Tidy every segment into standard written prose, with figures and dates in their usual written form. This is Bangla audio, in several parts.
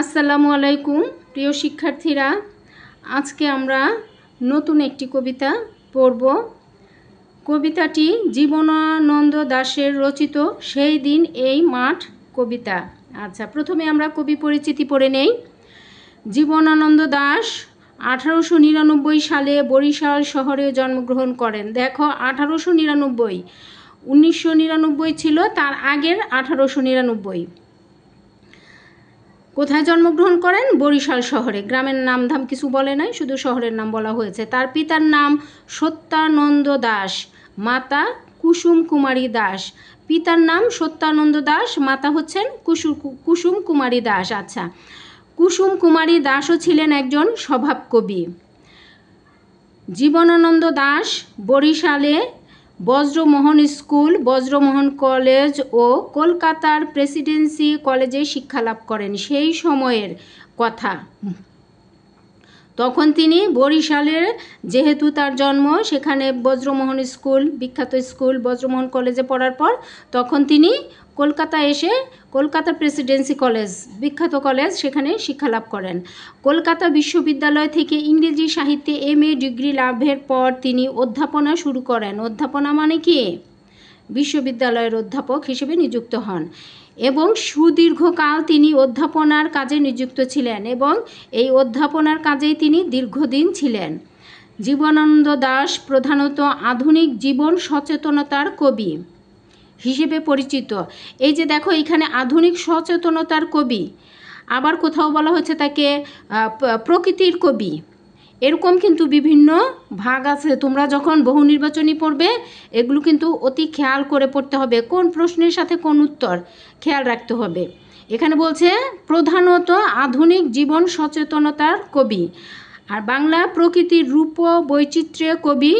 আসসালামু আলাইকুম প্রিয় শিক্ষার্থীরা, আজকে আমরা নতুন একটি কবিতা পড়ব। কবিতাটি জীবনানন্দ দাশের রচিত সেই দিন এই মাঠ কবিতা। আচ্ছা, প্রথমে আমরা কবি পরিচিতি পড়ে নেই। জীবনানন্দ দাশ 1899 সালে বরিশাল শহরে জন্মগ্রহণ করেন। দেখো, 1899, 1999 ছিল তার আগের 1899। কোথায় জন্মগ্রহণ করেন? বরিশাল শহরে। গ্রামের নাম ধাম কিছু বলে নাই, শুধু শহরের নাম বলা হয়েছে। তার পিতার নাম সত্যানন্দ দাশ, মাতা কুসুম কুমারী দাস। পিতার নাম সত্যানন্দ দাস, মাতা হচ্ছেন কুসুম কুমারী দাস। আচ্ছা, কুসুম কুমারী দাসও ছিলেন একজন স্বভাব কবি। জীবনানন্দ দাশ বরিশালে বজ্রমোহন স্কুল, বজ্রমোহন কলেজ ও কলকাতার প্রেসিডেন্সি কলেজে শিক্ষালাভ করেন। সেই সময়ের কথা, তখন তিনি বরিশালের, যেহেতু তার জন্ম সেখানে, বজ্রমোহন স্কুল, বিখ্যাত স্কুল, বজ্রমোহন কলেজে পড়ার পর তখন তিনি কলকাতা এসে কলকাতা প্রেসিডেন্সি কলেজ, বিখ্যাত কলেজ, সেখানে শিক্ষালাভ করেন। কলকাতা বিশ্ববিদ্যালয় থেকে ইংরেজি সাহিত্যে MA ডিগ্রি লাভের পর তিনি অধ্যাপনা শুরু করেন। অধ্যাপনা মানে কি? বিশ্ববিদ্যালয়ের অধ্যাপক হিসেবে নিযুক্ত হন এবং সুদীর্ঘকাল তিনি অধ্যাপনার কাজে নিযুক্ত ছিলেন এবং এই অধ্যাপনার কাজেই তিনি দীর্ঘদিন ছিলেন। জীবনানন্দ দাশ প্রধানত আধুনিক জীবন সচেতনতার কবি হিসেবে পরিচিত। এই যে দেখো, এখানে আধুনিক সচেতনতার কবি, আবার কোথাও বলা হচ্ছে তাকে প্রকৃতির কবি। এরকম কিন্তু বিভিন্ন ভাগ আছে। তোমরা যখন বহু নির্বাচনী পড়বে এগুলো কিন্তু অতি খেয়াল করে পড়তে হবে, কোন প্রশ্নের সাথে কোন উত্তর খেয়াল রাখতে হবে। এখানে বলছে প্রধানত আধুনিক জীবন সচেতনতার কবি, আর বাংলা প্রকৃতির রূপ বৈচিত্র্যে কবি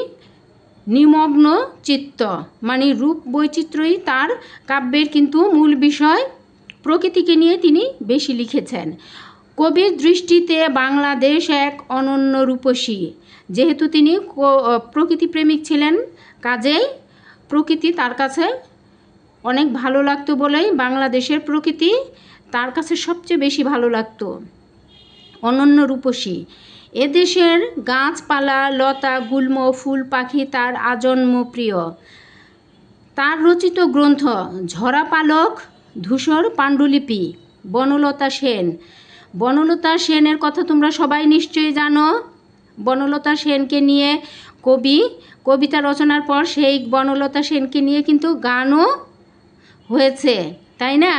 নিমগ্ন চিত্ত, মানে রূপ বৈচিত্র্যই তার কাব্যের কিন্তু মূল বিষয়। প্রকৃতিকে নিয়ে তিনি বেশি লিখেছেন। কবির দৃষ্টিতে বাংলাদেশ এক অনন্য রূপসী। যেহেতু তিনি প্রকৃতিপ্রেমিক ছিলেন, কাজেই প্রকৃতি তার কাছে অনেক ভালো লাগতো বলেই বাংলাদেশের প্রকৃতি তার কাছে সবচেয়ে বেশি ভালো লাগতো, অনন্য রূপসী। এদেশের গাছপালা, লতা, গুল্ম, ফুল, পাখি তার আজন্ম প্রিয়। তার রচিত গ্রন্থ ঝরা পালক, ধূসর পাণ্ডুলিপি, বনলতা সেন। বনলতা সেনের কথা তোমরা সবাই নিশ্চয়ই জানো। বনলতা সেনকে নিয়ে কবিতা রচনার পর সেই বনলতা সেনকে নিয়ে কিন্তু গানও হয়েছে, তাই না?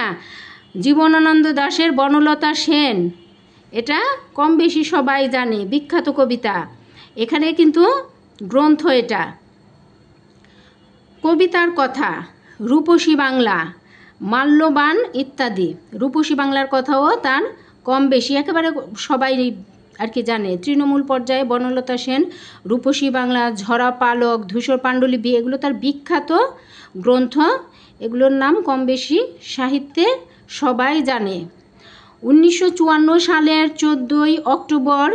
জীবনানন্দ দাশের বনলতা সেন, এটা কম বেশি সবাই জানে, বিখ্যাত কবিতা। এখানে কিন্তু গ্রন্থ এটা। কবিতার কথা রূপসী বাংলা, মাল্যবান ইত্যাদি। রূপসী বাংলার কথাও তার কম বেশি একেবারে সবাই আর কি জানে। তৃণমূল পর্যায়ে বনলতা সেন, রূপসী বাংলা, ঝরা পালক, ধূসর পাণ্ডুলিপি, এগুলো তার বিখ্যাত গ্রন্থ। এগুলোর নাম কম বেশি সাহিত্যে সবাই জানে। 1954 সালের 14 অক্টোবর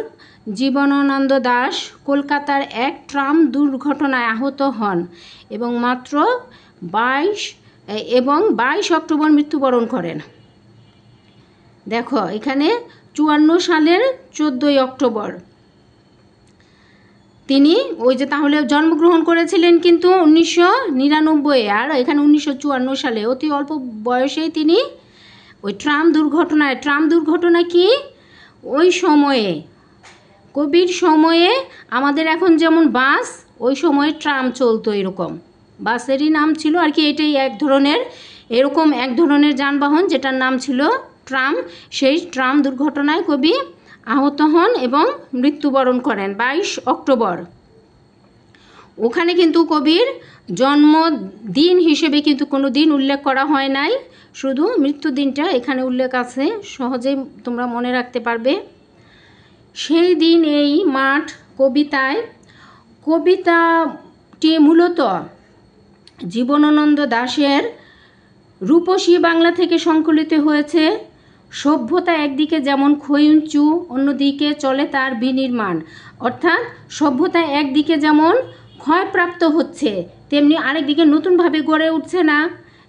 জীবনানন্দ দাশ কলকাতার এক ট্রাম দুর্ঘটনায় আহত হন এবং 22 অক্টোবর মৃত্যুবরণ করেন। দেখো, এখানে 54 সালের 14 অক্টোবর তিনি তাহলে জন্মগ্রহণ করেছিলেন কিন্তু 1999, আর এখানে 1954 সালে, অতি অল্প বয়সেই তিনি ওই ট্রাম দুর্ঘটনা কি, ওই সময়ে, কবির সময়ে আমাদের এখন যেমন বাস, ওই সময়ে ট্রাম চলতো, এরকম বাসেরই নাম ছিল আর কি। এটাই এরকম এক ধরনের যানবাহন যেটার নাম ছিল ট্রাম। সেই ট্রাম দুর্ঘটনায় কবি আহত হন এবং মৃত্যুবরণ করেন 22 অক্টোবর। ওখানে কিন্তু কবির জন্মদিন হিসেবে কিন্তু কোনো দিন উল্লেখ করা হয় নাই, শুধু মৃত্যুদিনটা এখানে উল্লেখ আছে, সহজেই তোমরা মনে রাখতে পারবে। সেই দিন এই মাঠ কবিতাটি মূলত জীবনানন্দ দাশের রূপসী বাংলা থেকে সংকলিত হয়েছে। সভ্যতা একদিকে যেমন ক্ষয়িঞ্চু, অন্যদিকে চলে তার বিনির্মাণ। অর্থাৎ সভ্যতা একদিকে যেমন ক্ষয়প্রাপ্ত হচ্ছে, তেমনি আরেকদিকে নতুনভাবে গড়ে উঠছে না।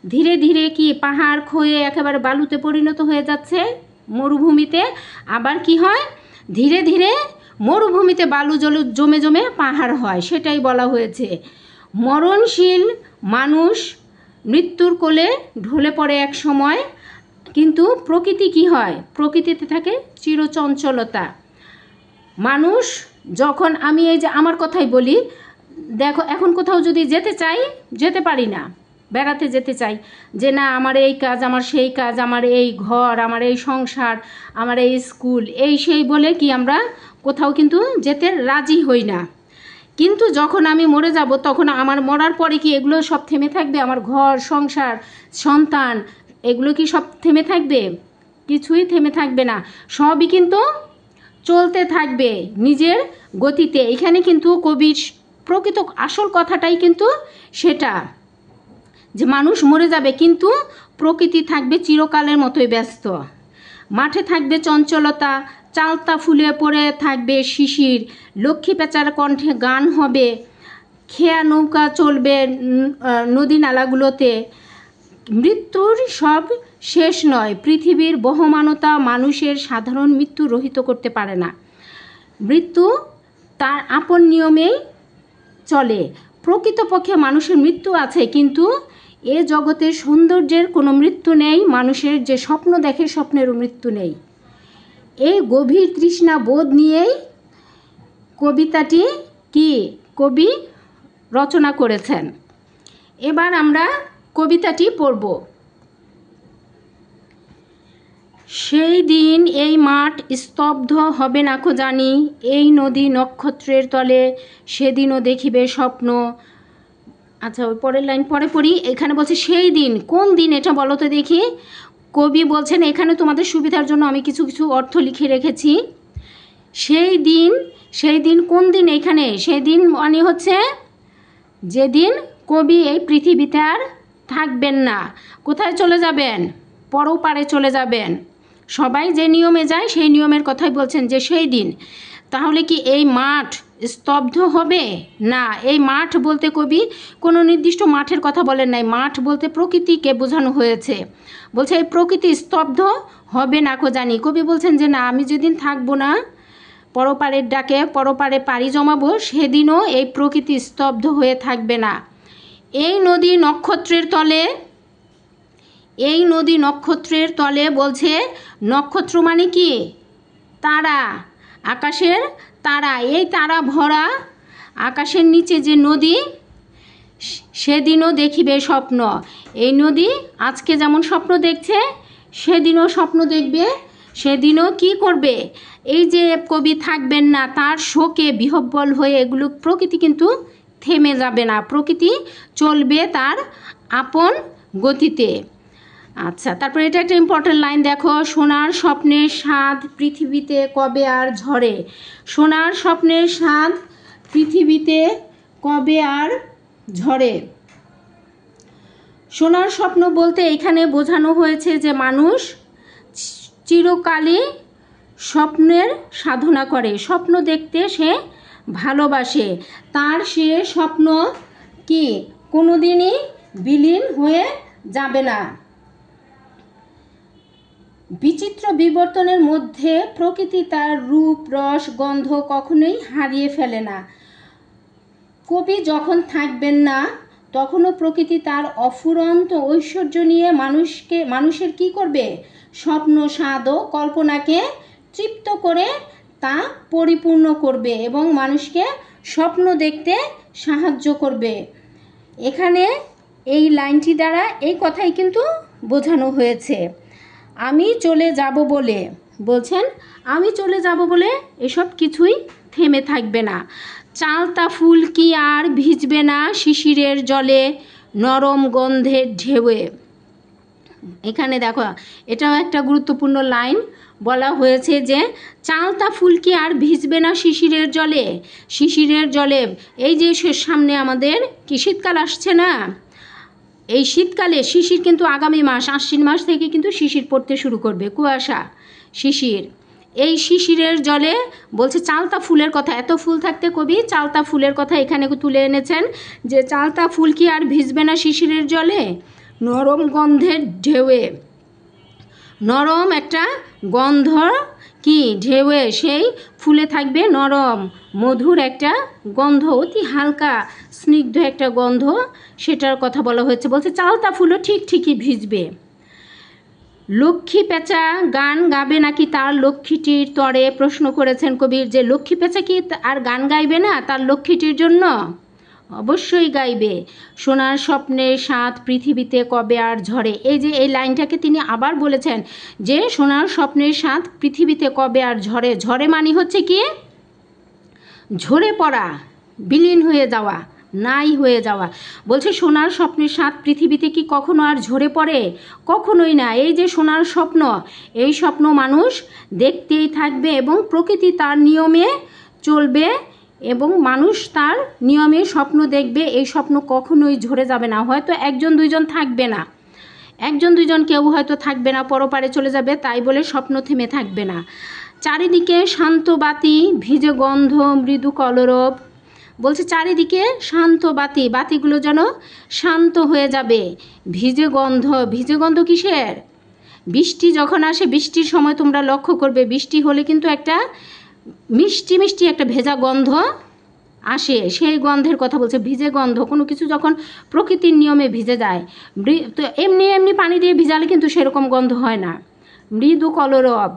ধীরে ধীরে কি পাহাড় ক্ষয়ে একেবারে বালুতে পরিণত হয়ে যাচ্ছে, মরুভূমিতে আবার কি হয়, ধীরে ধীরে মরুভূমিতে বালু জল জমে জমে পাহাড় হয়, সেটাই বলা হয়েছে। মরণশীল মানুষ মৃত্যুর কোলে ঢলে পড়ে এক সময়, কিন্তু প্রকৃতি কি হয়, প্রকৃতিতে থাকে চিরচঞ্চলতা। মানুষ যখন, আমি এই যে আমার কথাই বলি, দেখো এখন কোথাও যদি যেতে চাই, যেতে পারি না, বেড়াতে যেতে চাই, যে না আমার এই কাজ, আমার সেই কাজ, আমার এই ঘর, আমার এই সংসার, আমার এই স্কুল, এই সেই বলে কি আমরা কোথাও কিন্তু যেতে রাজি হই না। কিন্তু যখন আমি মরে যাব, তখন আমার মরার পরে কি এগুলো সব থেমে থাকবে? আমার ঘর সংসার সন্তান এগুলো কি সব থেমে থাকবে? কিছুই থেমে থাকবে না, সবই কিন্তু চলতে থাকবে নিজের গতিতে। এখানে কিন্তু কবির প্রকৃত আসল কথাটাই কিন্তু সেটা, যে মানুষ মরে যাবে কিন্তু প্রকৃতি থাকবে চিরকালের মতোই ব্যস্ত। মাঠে থাকবে চঞ্চলতা, চালতা ফুলে পড়ে থাকবে শিশির, লক্ষ্মী পেঁচার কণ্ঠে গান হবে, খেয়া নৌকা চলবে নদী নালাগুলোতে। মৃত্যুর সব শেষ নয়, পৃথিবীর বহমানতা মানুষের সাধারণ মৃত্যু রহিত করতে পারে না। মৃত্যু তার আপন নিয়মেই চলে। প্রকৃতপক্ষে মানুষের মৃত্যু আছে, কিন্তু এ জগতে সৌন্দর্যের কোনো মৃত্যু নেই, মানুষের যে স্বপ্ন দেখে স্বপ্নেরও মৃত্যু নেই। এই গভীর তৃষ্ণা বোধ নিয়েই কবিতাটি কি কবি রচনা করেছেন। এবার আমরা কবিতাটি পড়ব। সেই দিন এই মাঠ স্তব্ধ হবে না কো জানি, এই নদী নক্ষত্রের তলে সেদিনও দেখিবে স্বপ্ন। আচ্ছা, ওই পরের লাইন পরে পড়ি। এখানে বলছে সেই দিন, কোন দিন এটা বলো তো দেখি। কবি বলছেন, এখানে তোমাদের সুবিধার জন্য আমি কিছু কিছু অর্থ লিখে রেখেছি। সেই দিন, সেই দিন কোন দিন? এখানে সেই দিন মানে হচ্ছে যেদিন কবি এই পৃথিবীতে আর থাকবেন না। কোথায় চলে যাবেন? পরপারে চলে যাবেন। সবাই যে নিয়মে যায় সেই নিয়মের কথাই বলছেন, যে সেই দিন। তাহলে কি এই মাঠ স্তব্ধ হবে? না, এই মাঠ বলতে কবি কোনো নির্দিষ্ট মাঠের কথা বলেন নাই, মাঠ বলতে প্রকৃতিকে বোঝানো হয়েছে। বলছে এই প্রকৃতি স্তব্ধ হবে না কো জানি। কবি বলছেন যে না, আমি যেদিন থাকবো না, পরপারের ডাকে পরপারে পাড়ি জমাবো, সেদিনও এই প্রকৃতি স্তব্ধ হয়ে থাকবে না। এই নদী নক্ষত্রের তলে, এই নদী নক্ষত্রের তলে বলছে, নক্ষত্র মানে কি? তারা, আকাশের তারা। এই তারা ভরা আকাশের নিচে যে নদী, সেদিনও দেখিবে স্বপ্ন। এই নদী আজকে যেমন স্বপ্ন দেখছে, সেদিনও স্বপ্ন দেখবে, সেদিনও কি করবে? এই যে কবি থাকবেন না, তার শোকে বিহ্বল হয়ে এগুলো প্রকৃতি কিন্তু থেমে যাবে না, প্রকৃতি চলবে তার আপন গতিতে। আচ্ছা, তারপরে এটা একটা ইম্পর্টেন্ট লাইন দেখো, সোনার স্বপ্নের স্বাদ পৃথিবীতে কবে আর ঝরে। সোনার স্বপ্নের স্বাদ পৃথিবীতে কবে আর ঝরে। সোনার স্বপ্ন বলতে এখানে বোঝানো হয়েছে যে মানুষ চিরকালই স্বপ্নের সাধনা করে, স্বপ্ন দেখতে সে ভালোবাসে, তার সে স্বপ্ন কি কোনোদিনই বিলীন হয়ে যাবে না। বিচিত্র বিবর্তনের মধ্যে প্রকৃতি তার রূপ রস গন্ধ কখনোই হারিয়ে ফেলে না। কবি যখন থাকবেন না, তখনও প্রকৃতি তার অফুরন্ত ঐশ্বর্য নিয়ে মানুষের কি করবে? স্বপ্ন স্বাদ ও কল্পনাকে তৃপ্ত করে তা পরিপূর্ণ করবে এবং মানুষকে স্বপ্ন দেখতে সাহায্য করবে। এখানে এই লাইনটি দ্বারা এই কথাই কিন্তু বোঝানো হয়েছে। আমি চলে যাব বলে, বলছেন আমি চলে যাব বলে এসব কিছুই থেমে থাকবে না। চালতা ফুল কি আর ভিজবে না শিশিরের জলে নরম গন্ধের ঢেউয়ে। এখানে দেখো, এটাও একটা গুরুত্বপূর্ণ লাইন বলা হয়েছে যে চালতা ফুল কি আর ভিজবে না শিশিরের জলে। শিশিরের জলে, এই যে সামনে আমাদের কি শীতকাল আসছে না, এই শীতকালে শিশির কিন্তু আগামী মাস আশ্বিন মাস থেকে কিন্তু শিশির পড়তে শুরু করবে, কুয়াশা শিশির। এই শিশিরের জলে বলছে চালতা ফুলের কথা, এত ফুল থাকতে কবি চালতা ফুলের কথা এখানে তুলে এনেছেন, যে চালতা ফুল কি আর ভিজবে না শিশিরের জলে নরম গন্ধের ঢেউয়ে। নরম একটা গন্ধ কি ঢেউয়ে সেই ফুলে থাকবে নরম মধুর একটা গন্ধ, অতি হালকা স্নিগ্ধ একটা গন্ধ, সেটার কথা বলা হয়েছে। বলছে চালতা ফুলও ঠিক ঠিকই ভিজবে। লক্ষ্মী পেঁচা গান গাবে নাকি তার লক্ষ্মীটির তরে, প্রশ্ন করেছেন কবির যে লক্ষ্মী পেঁচা কি আর গান গাইবে না তার লক্ষ্মীটির জন্য? অবশ্যই গাইবে। সোনার স্বপ্নের স্বাদ পৃথিবীতে কবে আর ঝরে, এই যে এই লাইনটাকে তিনি আবার বলেছেন যে সোনার স্বপ্নের স্বাদ পৃথিবীতে কবে আর ঝরে। ঝরে মানে হচ্ছে কি ঝরে পড়া, বিলীন হয়ে যাওয়া, নাই হয়ে যাওয়া। বলছে সোনার স্বপ্নের স্বাদ পৃথিবীতে কি কখনো আর ঝরে পড়ে? কখনোই না। এই যে সোনার স্বপ্ন, এই স্বপ্ন মানুষ দেখতেই থাকবে এবং প্রকৃতি তার নিয়মে চলবে এবং মানুষ তার নিয়মে স্বপ্ন দেখবে। এই স্বপ্ন কখনোই ঝরে যাবে না। হয়তো একজন দুইজন থাকবে না, একজন দুইজন কেউ হয়তো থাকবে না, পরপারে চলে যাবে, তাই বলে স্বপ্ন থেমে থাকবে না। চারিদিকে শান্ত বাতি ভিজে গন্ধ মৃদু কলরব। বলছে চারিদিকে শান্ত বাতি, বাতিগুলো যেন শান্ত হয়ে যাবে। ভিজে গন্ধ, ভিজে গন্ধ কিসের? বৃষ্টি যখন আসে, বৃষ্টির সময় তোমরা লক্ষ্য করবে বৃষ্টি হলে কিন্তু একটা মিষ্টি মিষ্টি একটা ভেজা গন্ধ আসে, সেই গন্ধের কথা বলছে। ভিজে গন্ধ, কোনো কিছু যখন প্রকৃতির নিয়মে ভিজে যায়, তো এমনি এমনি পানি দিয়ে ভিজালে কিন্তু সেরকম গন্ধ হয় না। মৃদু কলরব,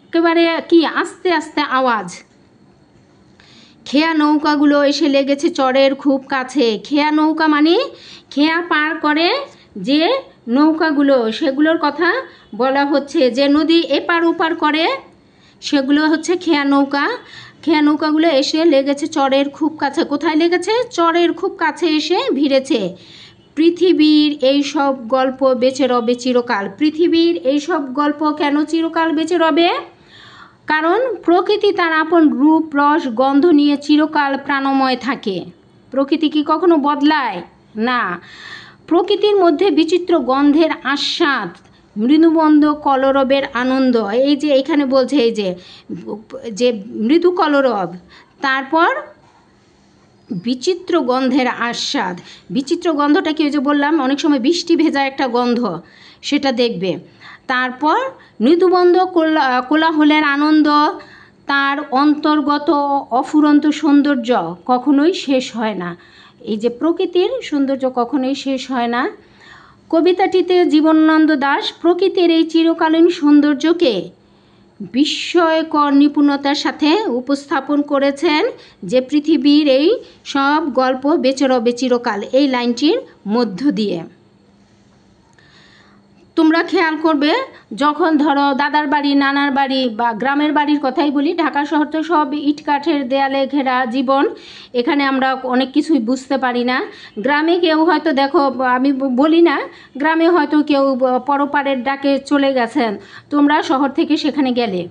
একেবারে কি আস্তে আস্তে আওয়াজ। খেয়া নৌকাগুলো এসে লেগেছে চরের খুব কাছে। খেয়া নৌকা মানে খেয়া পার করে যে নৌকাগুলো, সেগুলোর কথা বলা হচ্ছে। যে নদী এপার ওপার করে সেগুলো হচ্ছে খেয়া নৌকা। খেয়া নৌকাগুলো এসে লেগেছে চরের খুব কাছে। কোথায় লেগেছে? চরের খুব কাছে এসে ভিড়েছে। পৃথিবীর এই সব গল্প বেঁচে রবে চিরকাল। পৃথিবীর এই সব গল্প কেন চিরকাল বেঁচে রবে? কারণ প্রকৃতি তার আপন রূপ রস গন্ধ নিয়ে চিরকাল প্রাণময় থাকে। প্রকৃতি কি কখনো বদলায় না। প্রকৃতির মধ্যে বিচিত্র গন্ধের আস্বাদ, মৃদুমন্দ কলরবের আনন্দ। এই যে এখানে বলছে এই যে মৃদু কলরব, তারপর বিচিত্র গন্ধের আস্বাদ। বিচিত্র গন্ধটা কি ওই যে বললাম অনেক সময় বৃষ্টি ভেজা একটা গন্ধ, সেটা দেখবে। তারপর মৃদুবন্ধ কোলাহলের আনন্দ, তার অন্তর্গত অফুরন্ত সৌন্দর্য কখনোই শেষ হয় না। এই যে প্রকৃতির সৌন্দর্য কখনোই শেষ হয় না। কবিতাটিতে জীবনানন্দ দাশ প্রকৃতির এই চিরকালীন সৌন্দর্যকে বিস্ময়কর নিপুণতার সাথে উপস্থাপন করেছেন, যে পৃথিবীর এই সব গল্প বেঁচে রবে চিরকাল, এই লাইনটির মধ্য দিয়ে। তোমরা খেয়াল করবে যখন ধরো দাদার বাড়ি, নানার বাড়ি বা গ্রামের বাড়ির কথাই বলি, ঢাকা শহর তো সব ইট কাঠের দেয়ালে ঘেরা জীবন, এখানে আমরা অনেক কিছুই বুঝতে পারি না। গ্রামে কেউ হয়তো দেখো, আমি বলি না, গ্রামে হয়তো কেউ পরপারের ডাকে চলে গেছেন, তোমরা শহর থেকে সেখানে গেলে,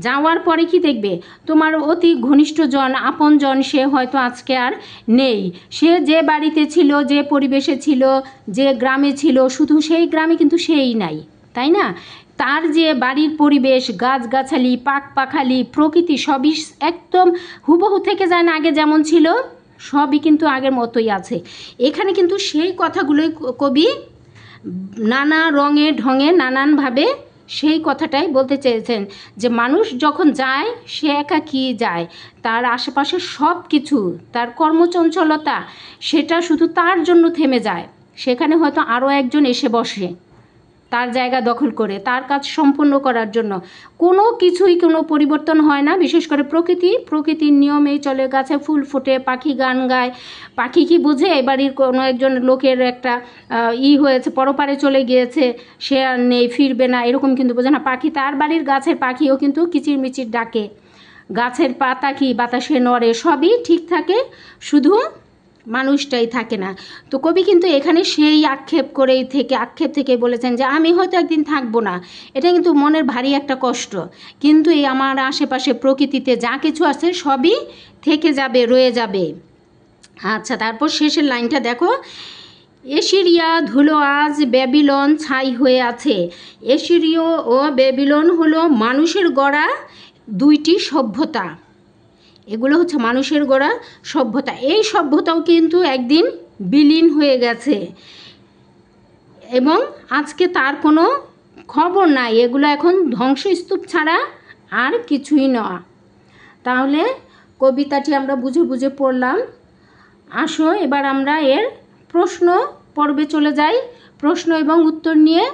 যাওয়ার পরে কি দেখবে তোমার অতি ঘনিষ্ঠজন আপনজন সে হয়তো আজকে আর নেই। সে যে বাড়িতে ছিল, যে পরিবেশে ছিল, যে গ্রামে ছিল, শুধু সেই গ্রামে কিন্তু সেই নাই, তাই না? তার যে বাড়ির পরিবেশ, গাছগাছালি, পাখপাখালি, প্রকৃতি সবই একদম হুবহু থেকে যায় না, আগে যেমন ছিল সবই কিন্তু আগের মতোই আছে। এখানে কিন্তু সেই কথাগুলোই কবি নানা রঙে ঢঙে নানানভাবে সেই কথাটাই বলতে চেয়েছেন, যে মানুষ যখন যায় সে একাকী যায়, তার আশেপাশে সব কিছু, তার কর্মচঞ্চলতা সেটা শুধু তার জন্য থেমে যায়। সেখানে হয়তো আরও একজন এসে বসে তার জায়গা দখল করে তার কাজ সম্পন্ন করার জন্য। কোনো কিছুই কোনো পরিবর্তন হয় না। বিশেষ করে প্রকৃতির নিয়মেই চলে। গাছে ফুল ফোটে, পাখি গান গায়। পাখি কি বুঝে বাড়ির কোনো একজন লোকের একটা হয়েছে, পরপারে চলে গিয়েছে, সে আর নেই, ফিরবে না, এরকম কিন্তু বোঝে না। পাখি তার বাড়ির গাছের পাখিও কিন্তু কিচিরমিচির ডাকে, গাছের পাতা কি বাতাসে নড়ে, সবই ঠিক থাকে, শুধু মানুষটাই থাকে না। তো কবি কিন্তু এখানে সেই আক্ষেপ থেকে বলেছেন যে আমি হয়তো একদিন থাকবো না, এটা কিন্তু মনের ভারী একটা কষ্ট, কিন্তু এই আমার আশেপাশে প্রকৃতিতে যা কিছু আছে সবই থেকে যাবে, রয়ে যাবে। আচ্ছা, তারপর শেষের লাইনটা দেখো, এশিরিয়া ধুলো আজ ব্যাবিলন ছাই হয়ে আছে। এশিরীয় ও ব্যাবিলন হলো মানুষের গড়া দুইটি সভ্যতা। এগুলো হচ্ছে মানুষের গড়া সভ্যতা। এই সভ্যতাও কিন্তু একদিন বিলীন হয়ে গেছে এবং আজকে তার কোনো খবর নাই, এগুলো এখন ধ্বংসস্তূপ ছাড়া আর কিছুই নয়। তাহলে কবিতাটি আমরা বুঝে বুঝে পড়লাম। আসো এবার আমরা এর প্রশ্ন পর্বে চলে যাই, প্রশ্ন এবং উত্তর নিয়ে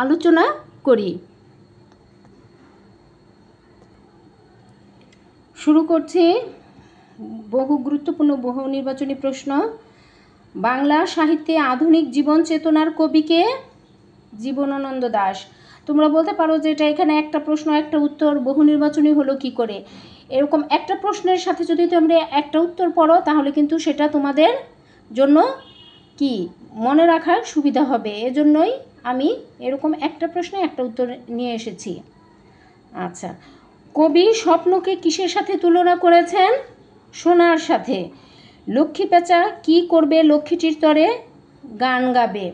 আলোচনা করি। শুরু করছি বহু গুরুত্বপূর্ণ বহু নির্বাচনী প্রশ্ন। বাংলা সাহিত্যে আধুনিক জীবন চেতনার কবিকে? জীবনানন্দ দাশ। তোমরা বলতে পারো যে এটা এখানে একটা প্রশ্ন একটা উত্তর, বহু নির্বাচনী হলো কি করে? এরকম একটা প্রশ্নের সাথে যদি তোমরা একটা উত্তর পড়ো তাহলে কিন্তু সেটা তোমাদের জন্য কি মনে রাখার সুবিধা হবে, এজন্যই আমি এরকম একটা প্রশ্নে একটা উত্তর নিয়ে এসেছি। আচ্ছা, কবি স্বপ্নকে কিসের সাথে তুলনা করেছেন? সোনার সাথে। লক্ষ্মী পেঁচা কি করবে লক্ষ্মীটির তরে? গান গাবে।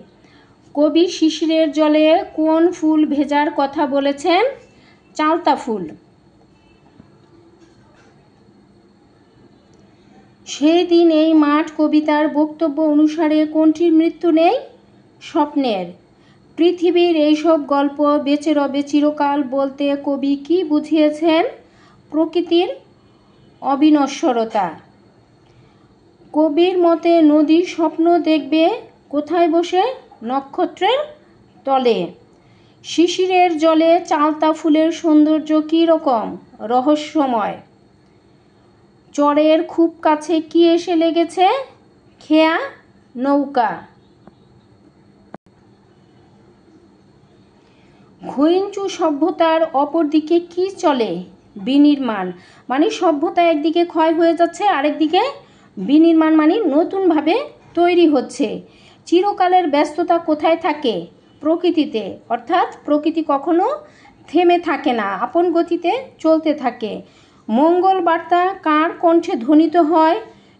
কবি শিশিরের জলে কোন ফুল ভেজার কথা বলেছেন? চালতা ফুল। সেই দিন এই মাঠ কবিতার বক্তব্য অনুসারে কোনটির মৃত্যু নেই? স্বপ্নের। পৃথিবীর এইসব গল্প বেঁচে রবে চিরকাল বলতে কবি কি বুঝিয়েছেন? প্রকৃতির অবিনশ্বরতা। কবির মতে নদী স্বপ্ন দেখবে কোথায় বসে? নক্ষত্রের তলে। শিশিরের জলে চালতা ফুলের সৌন্দর্য কী রকম? রহস্যময়। চরের খুব কাছে কি এসে লেগেছে? খেয়া নৌকা। ঘুইঞ্চু সভ্যতার অপর দিকে কি চলে? বিনির্মাণ। মানে সভ্যতা একদিকে ক্ষয় হয়ে যাচ্ছে, আরেকদিকে বিনির্মাণ মানে নতুনভাবে তৈরি হচ্ছে। চিরকালের ব্যস্ততা কোথায় থাকে? প্রকৃতিতে। অর্থাৎ প্রকৃতি কখনো থেমে থাকে না, আপন গতিতে চলতে থাকে। মঙ্গল বার্তা কার কণ্ঠে ধ্বনিত হয়?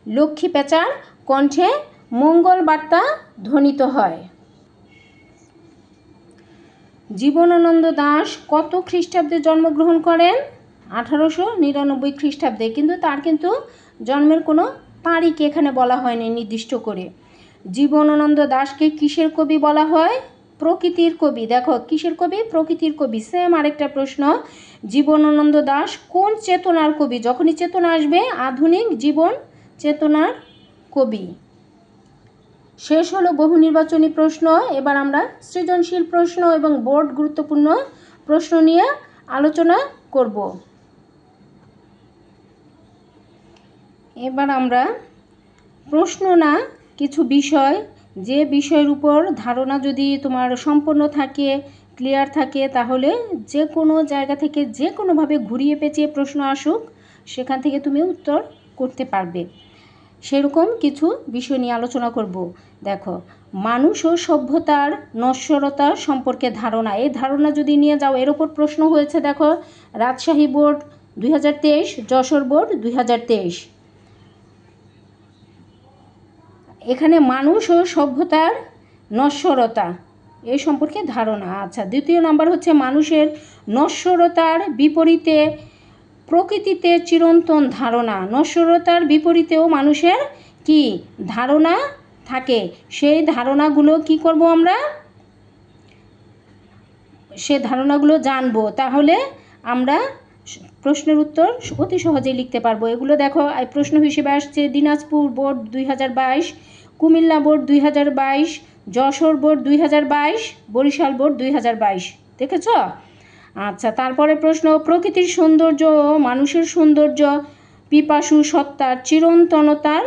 লক্ষ্মী পেঁচার কণ্ঠে মঙ্গল বার্তা ধ্বনিত হয়। জীবনানন্দ দাশ কত খ্রিস্টাব্দে জন্মগ্রহণ করেন? 1899 খ্রিস্টাব্দে, কিন্তু তার কিন্তু জন্মের কোনো তারিখ এখানে বলা হয়নি নির্দিষ্ট করে। জীবনানন্দ দাশকে কিসের কবি বলা হয়? প্রকৃতির কবি। দেখো কিসের কবি? প্রকৃতির কবি। সেম আরেকটা প্রশ্ন, জীবনানন্দ দাশ কোন চেতনার কবি? যখনই চেতনা আসবে আধুনিক জীবন চেতনার কবি। শেষ হলো বহু নির্বাচনী প্রশ্ন। এবার আমরা সৃজনশীল প্রশ্ন এবং বোর্ড গুরুত্বপূর্ণ প্রশ্ন নিয়ে আলোচনা করব। এবার আমরা প্রশ্ন না কিছু বিষয়, যে বিষয়ের উপর ধারণা যদি তোমার সম্পূর্ণ থাকে, ক্লিয়ার থাকে, তাহলে যে কোনো জায়গা থেকে যে কোনোভাবে ঘুরিয়ে পেঁচিয়ে প্রশ্ন আসুক সেখান থেকে তুমি উত্তর করতে পারবে। সেরকম কিছু বিষয় নিয়ে আলোচনা করব। দেখো, মানুষ ও সভ্যতার নশ্বরতা সম্পর্কে ধারণা, এই ধারণা যদি নিয়ে যাও, এর ওপর প্রশ্ন হয়েছে। দেখো, রাজশাহী বোর্ড 2023, যশোর বোর্ড 2023। এখানে মানুষ ও সভ্যতার নশ্বরতা এই সম্পর্কে ধারণা। আচ্ছা, দ্বিতীয় নাম্বার হচ্ছে মানুষের নশ্বরতার বিপরীতে প্রকৃতিতে চিরন্তন ধারণা। নশ্বরতার বিপরীতেও মানুষের কি ধারণা থাকে, সেই ধারণাগুলো কি করব আমরা? সে ধারণাগুলো জানবো, তাহলে আমরা প্রশ্নের উত্তর অতি সহজেই লিখতে পারবো। এগুলো দেখো প্রশ্ন হিসেবে আসছে Dinajpur board 2022, Comilla board 2022, Jessore board 2022, Barisal board 2022। দেখেছ? আচ্ছা, তারপরে প্রশ্ন, প্রকৃতির সৌন্দর্য ও মানুষের সৌন্দর্য পিপাসু সত্তার চিরন্তনতার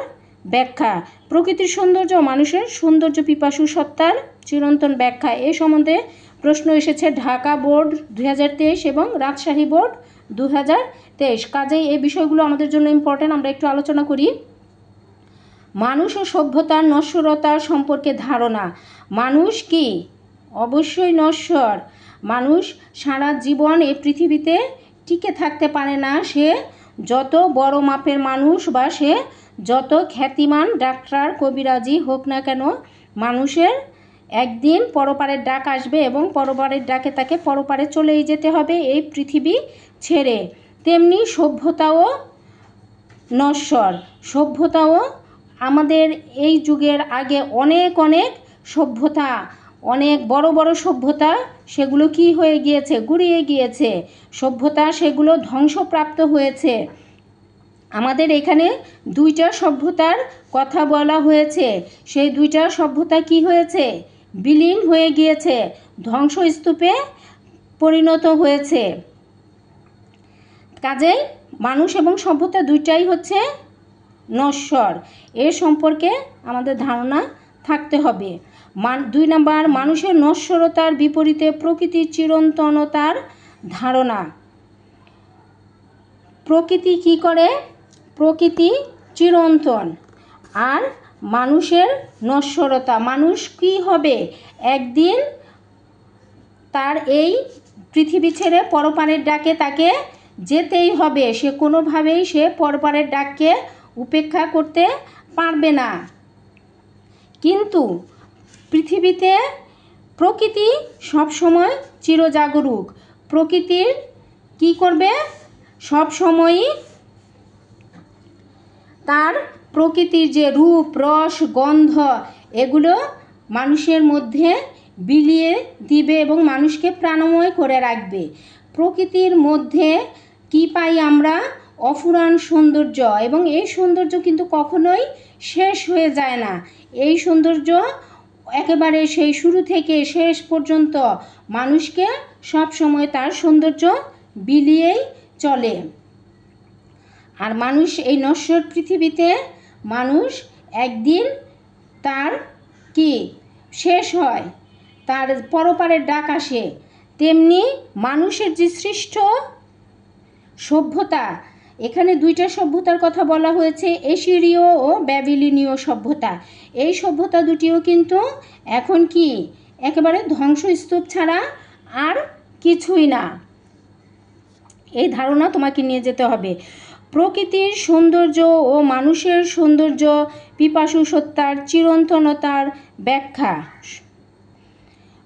ব্যাখ্যা। প্রকৃতির সৌন্দর্য মানুষের সৌন্দর্য পিপাসু সত্তার চিরন্তন ব্যাখ্যা, এ সম্বন্ধে প্রশ্ন এসেছে ঢাকা বোর্ড 2023 এবং রাজশাহী বোর্ড 2023। কাজেই এই বিষয়গুলো আমাদের জন্য ইম্পর্টেন্ট, আমরা একটু আলোচনা করি। মানুষ ও সভ্যতার নশ্বরতা সম্পর্কে ধারণা। মানুষ কি? অবশ্যই নশ্বর। মানুষ সারা জীবন এই পৃথিবীতে টিকে থাকতে পারে না। সে যত বড় মাপের মানুষ বা সে যত খ্যাতিমান ডাক্তার কবিরাজি হোক না কেন, মানুষের একদিন পরপারের ডাক আসবে এবং পরপারের ডাকে তাকে পরপারে চলেই যেতে হবে এই পৃথিবী ছেড়ে। তেমনি সভ্যতাও নশ্বর। সভ্যতাও আমাদের এই যুগের আগে অনেক অনেক সভ্যতা, অনেক বড় বড় সভ্যতা সেগুলো কি হয়ে গিয়েছে, গুড়িয়ে গিয়েছে, সভ্যতা সেগুলো ধ্বংসপ্রাপ্ত হয়েছে। আমাদের এখানে দুইটা সভ্যতার কথা বলা হয়েছে, সেই দুইটা সভ্যতা কি হয়েছে, বিলীন হয়ে গিয়েছে, ধ্বংসস্তূপে পরিণত হয়েছে। কাজেই মানুষ এবং সভ্যতা দুইটাই হচ্ছে নশ্বর, এ সম্পর্কে আমাদের ধারণা থাকতে হবে। 2 নাম্বার, মানুষের নশ্বরতার বিপরীতে প্রকৃতির চিরন্তনতার ধারণা। প্রকৃতি কি করে, প্রকৃতি চিরন্তন, আর মানুষের নশ্বরতা, মানুষ কি হবে, একদিন তার এই পৃথিবী ছেড়ে পরপারের ডাকে তাকে যেতেই হবে, সে কোনোভাবেই সে পরপারের ডাককে উপেক্ষা করতে পারবে না। কিন্তু পৃথিবীতে প্রকৃতি সবসময় চিরজাগরুক, প্রকৃতির কি করবে, সবসময়ই তার প্রকৃতির যে রূপ, রস, গন্ধ এগুলো মানুষের মধ্যে বিলিয়ে দিবে এবং মানুষকে প্রাণময় করে রাখবে। প্রকৃতির মধ্যে কি পাই আমরা, অফুরান সৌন্দর্য, এবং এই সৌন্দর্য কিন্তু কখনোই শেষ হয়ে যায় না। এই সৌন্দর্য একেবারে সেই শুরু থেকে শেষ পর্যন্ত মানুষকে সব সময় তার সৌন্দর্য বিলিয়েই চলে। আর মানুষ এই নশ্বর পৃথিবীতে মানুষ একদিন তার কি শেষ হয়, তার পরপারের ডাক আসে। তেমনি মানুষের যে সৃষ্ট সভ্যতা, এখানে দুইটা সভ্যতার কথা বলা হয়েছে, এশিরীয় ও ব্যাবিলনীয় সভ্যতা। এই সভ্যতা দুটিও কিন্তু এখন কি একেবারে ধ্বংসস্তূপ ছাড়া আর কিছুই না। এই ধারণা তোমাকে নিয়ে যেতে হবে। প্রকৃতির সৌন্দর্য ও মানুষের সৌন্দর্য, পিপাসু সত্তার চিরন্তনতার ব্যাখ্যা।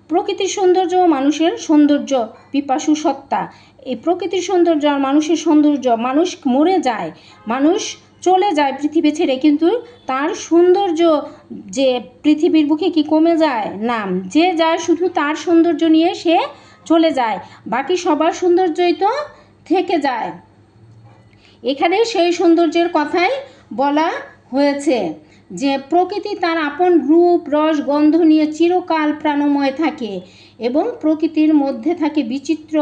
প্রকৃতির সৌন্দর্য ও মানুষের সৌন্দর্য, পিপাসু সত্তা, এই প্রকৃতির সৌন্দর্য আর মানুষের সৌন্দর্য, মানুষ মরে যায়, মানুষ চলে যায় পৃথিবী ছেড়ে, কিন্তু তার সৌন্দর্য যে পৃথিবীর বুকে কি কমে যায় না, যে যায় শুধু তার সৌন্দর্য নিয়ে সে চলে যায়, বাকি সবার সৌন্দর্যই তো থেকে যায়। এখানে সেই সৌন্দর্যের কথাই বলা হয়েছে যে প্রকৃতি তার আপন রূপ, রস, গন্ধ নিয়ে চিরকাল প্রাণময় থাকে এবং প্রকৃতির মধ্যে থাকে বিচিত্র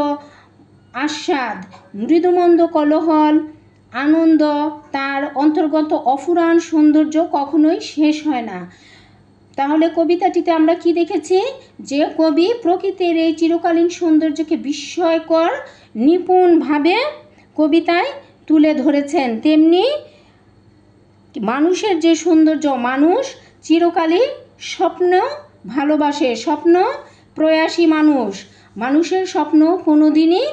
আস্বাদ, মৃদুমন্দ কলহল, আনন্দ, তার অন্তর্গত অফুরান সৌন্দর্য কখনোই শেষ হয় না। তাহলে কবিতাটিতে আমরা কি দেখেছি, যে কবি প্রকৃতির এই চিরকালীন সৌন্দর্যকে বিস্ময়কর নিপুণভাবে কবিতায় তুলে ধরেছেন। তেমনি মানুষের যে সৌন্দর্য, মানুষ চিরকালই স্বপ্ন ভালোবাসে, স্বপ্ন প্রয়াসী মানুষ, মানুষের স্বপ্ন কোনোদিনই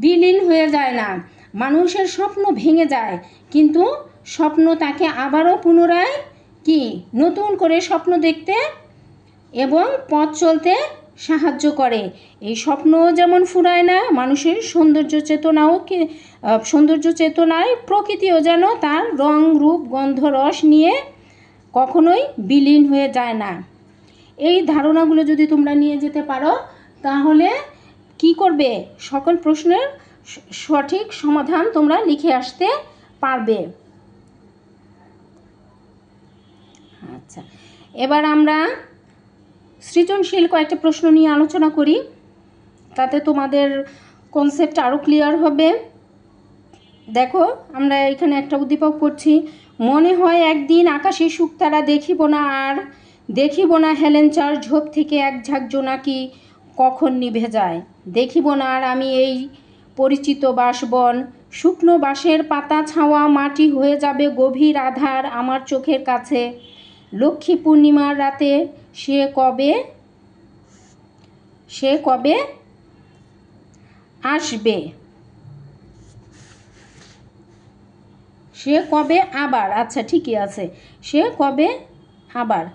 বিলীন হয়ে যায় না, মানুষের স্বপ্ন ভেঙে যায় কিন্তু স্বপ্ন তাকে আবারও পুনরায় কি নতুন করে স্বপ্ন দেখতে এবং পথ চলতে সাহায্য করে। এই স্বপ্নও যেমন ফুরায় না, মানুষের সৌন্দর্য চেতনায় প্রকৃতিও যেন তার রং, রূপ, গন্ধ, রস নিয়ে কখনোই বিলীন হয়ে যায় না। এই ধারণাগুলো যদি তোমরা নিয়ে যেতে পারো তাহলে কি করবে, সকল প্রশ্নের সঠিক সমাধান তোমরা লিখে আসতে পারবে। আচ্ছা, এবার আমরা সৃজনশীল কয়েকটা প্রশ্ন নিয়ে আলোচনা করি, তাতে তোমাদের কনসেপ্ট আরও ক্লিয়ার হবে। দেখো, আমরা এখানে একটা উদ্দীপক করছি। মনে হয় একদিন আকাশে শুকতারা দেখিব না, আর দেখিব না হেলেঞ্চার ঝোপ থেকে এক ঝাঁক জোনাকি কখন নিভে যায়। দেখিব না আর আমি এই পরিচিত বাসবন, শুকনো বাঁশের পাতা ছাওয়া মাটি হয়ে যাবে গভীর আধার আমার চোখের কাছে। লক্ষ্মী পূর্ণিমার রাতে সে কবে আসবে, সে কবে আবার, আচ্ছা ঠিকই আছে, সে কবে আবার।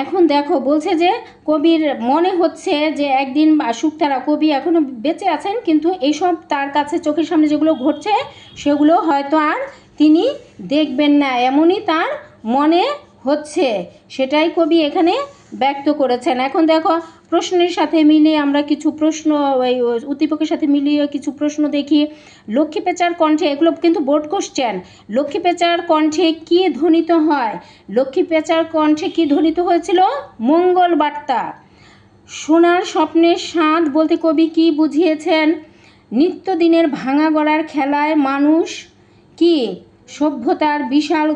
এখন দেখো বলছে যে কবির মনে হচ্ছে যে একদিন শুকতারা, কবি এখনো বেঁচে আছেন কিন্তু এইসব তার কাছে চোখের সামনে যেগুলো ঘটছে সেগুলো হয়তো আর তিনি দেখবেন না, এমনই তার মনে হচ্ছে, সেটাই কবি এখানে ব্যক্ত করেছেন। এখন দেখো প্রশ্নের সাথে মিলিয়ে আমরা কিছু প্রশ্ন, এই উদ্দীপকের সাথে মিলিয়ে কিছু প্রশ্ন দেখি। লক্ষ্মী পেঁচার কণ্ঠে, এগুলো কিন্তু বোর্ড কোশ্চেন। লক্ষ্মী পেঁচার কণ্ঠে কি ধ্বনিত হয়? লক্ষ্মী পেঁচার কণ্ঠে কি ধ্বনিত হয়েছিল? মঙ্গল বার্তা। সোনার স্বপ্নের স্বাদ বলতে কবি কি বুঝিয়েছেন? নিত্যদিনের ভাঙা গড়ার খেলায় মানুষ কি সভ্যতার বিশাল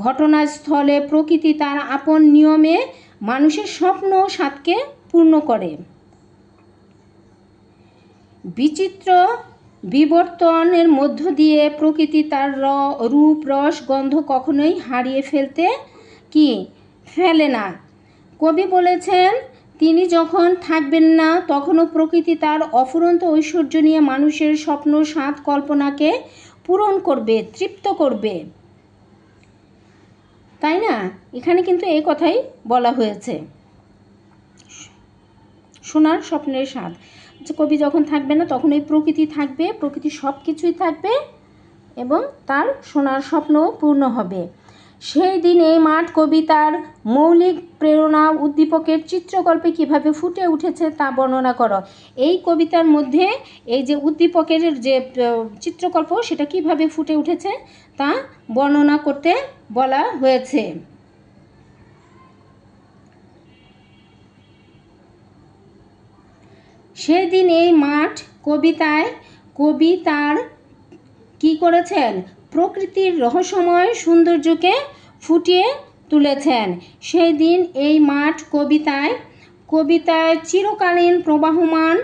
ঘটনাস্থলে প্রকৃতি তার আপন নিয়মে মানুষের স্বপ্ন স্বাদকে পূর্ণ করে। বিচিত্র বিবর্তনের মধ্য দিয়ে প্রকৃতি তার রূপ রস গন্ধ কখনোই হারিয়ে ফেলে না। কবি বলেছেন তিনি যখন থাকবেন না তখনও প্রকৃতি তার অফুরন্ত ঐশ্বর্য নিয়ে মানুষের স্বপ্ন স্বাদ কল্পনাকে পূরণ করবে, তৃপ্ত করবে, তাই না? এখানে কিন্তু এই কথাই বলা হয়েছে, সোনার স্বপ্নের স্বাদ। কবি যখন থাকবে না তখন এই প্রকৃতি থাকবে, প্রকৃতি সব কিছুই থাকবে এবং তার সোনার স্বপ্নও পূর্ণ হবে। সেই দিন এই মাঠ কবিতার মৌলিক প্রেরণা উদ্দীপকের চিত্রকল্পে কিভাবে ফুটে উঠেছে তা বর্ণনা করো। এই কবিতার মধ্যে এই যে উদ্দীপকের যে চিত্রকল্প সেটা কিভাবে ফুটে উঠেছে তা বর্ণনা করতে বলা হয়েছে। সেদিন এই মাঠ কবিতায় কবি তার কি করেছেন? প্রকৃতির রহস্যময় সৌন্দর্যকে ফুটিয়ে তুলেছেন। সেই দিন এই মাঠ কবিতায় চিরকালীন প্রবাহমান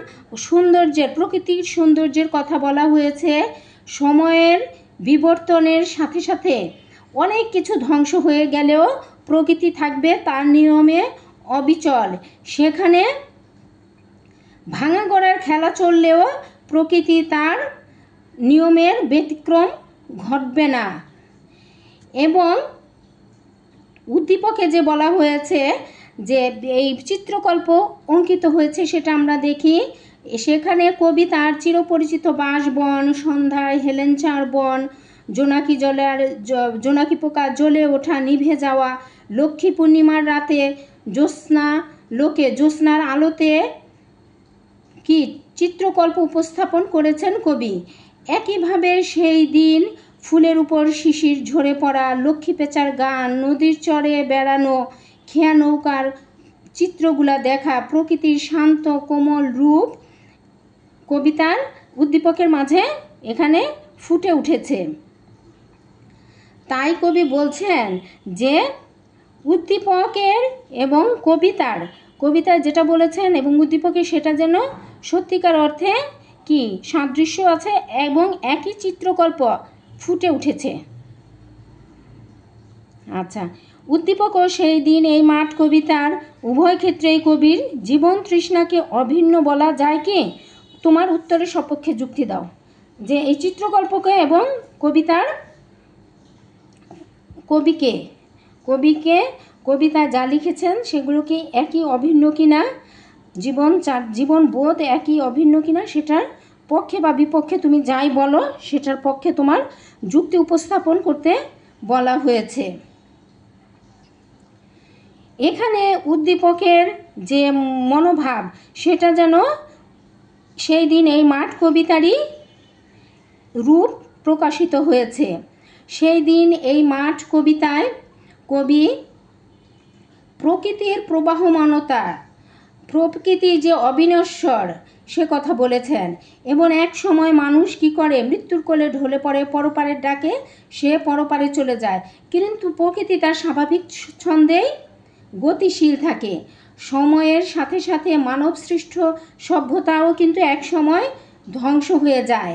সৌন্দর্যের, প্রকৃতির সৌন্দর্যের কথা বলা হয়েছে। সময়ের বিবর্তনের সাথে সাথে অনেক কিছু ধ্বংস হয়ে গেলেও প্রকৃতি থাকবে তার নিয়মে অবিচল। সেখানে ভাঙা গড়ার খেলা চললেও প্রকৃতি তার নিয়মের ব্যতিক্রম ঘটবে না। এবং উদ্দীপকে যে বলা হয়েছে যে এই চিত্রকল্প অঙ্কিত হয়েছে সেটা আমরা দেখি। সেখানে কবি তার চিরপরিচিত বাঁশবন, সন্ধ্যায় হেলেঞ্চার বন, জোনাকি পোকা জ্বলে ওঠা নিভে যাওয়া, লক্ষ্মী পূর্ণিমার রাতে জ্যোৎস্নার আলোতে কি চিত্রকল্প উপস্থাপন করেছেন কবি। একইভাবে সেই দিন ফুলের উপর শিশির ঝরে পড়া, লক্ষ্মী পেঁচার গান, নদীর চরে বেড়ানো, খেয়া নৌকার চিত্রগুলা দেখা, প্রকৃতির শান্ত কোমল রূপ কবিতার উদ্দীপকের মাঝে এখানে ফুটে উঠেছে। তাই কবি বলছেন যে উদ্দীপকের এবং কবিতার যেটা বলেছেন এবং উদ্দীপকে সেটা যেন সত্যিকার অর্থে কি সাদৃশ্য আছে এবং একই চিত্রকল্প ফুটে উঠেছে। আচ্ছা, উদ্দীপকও সেই দিন এই মাঠ কবিতার উভয় ক্ষেত্রেই কবির জীবন তৃষ্ণাকে অভিন্ন বলা যায় কি? তোমার উত্তরের সপক্ষে যুক্তি দাও যে এই চিত্রকল্পকে এবং কবিতা যা লিখেছেন সেগুলো কি একই অভিন্ন কিনা, জীবন বোধ একই অভিন্ন কিনা, সেটার পক্ষে বা বিপক্ষে তুমি যাই বলো সেটার পক্ষে তোমার যুক্তি উপস্থাপন করতে বলা হয়েছে। এখানে উদ্দীপকের যে মনোভাব সেটা যেন সেই দিন এই মাঠ কবিতারই রূপ প্রকাশিত হয়েছে। সেই দিন এই মাঠ কবিতায় কবি প্রকৃতির প্রবাহমানতা, প্রকৃতির যে অবিনশ্বর সে কথা বলেছেন। এবং এক সময় মানুষ কি করে? মৃত্যুর কোলে ঢলে পড়ে, পরপারের ডাকে সে পরপারে চলে যায়। কিন্তু প্রকৃতি তার স্বাভাবিক ছন্দেই গতিশীল থাকে। সময়ের সাথে সাথে মানব সৃষ্ট সভ্যতাও কিন্তু এক সময় ধ্বংস হয়ে যায়,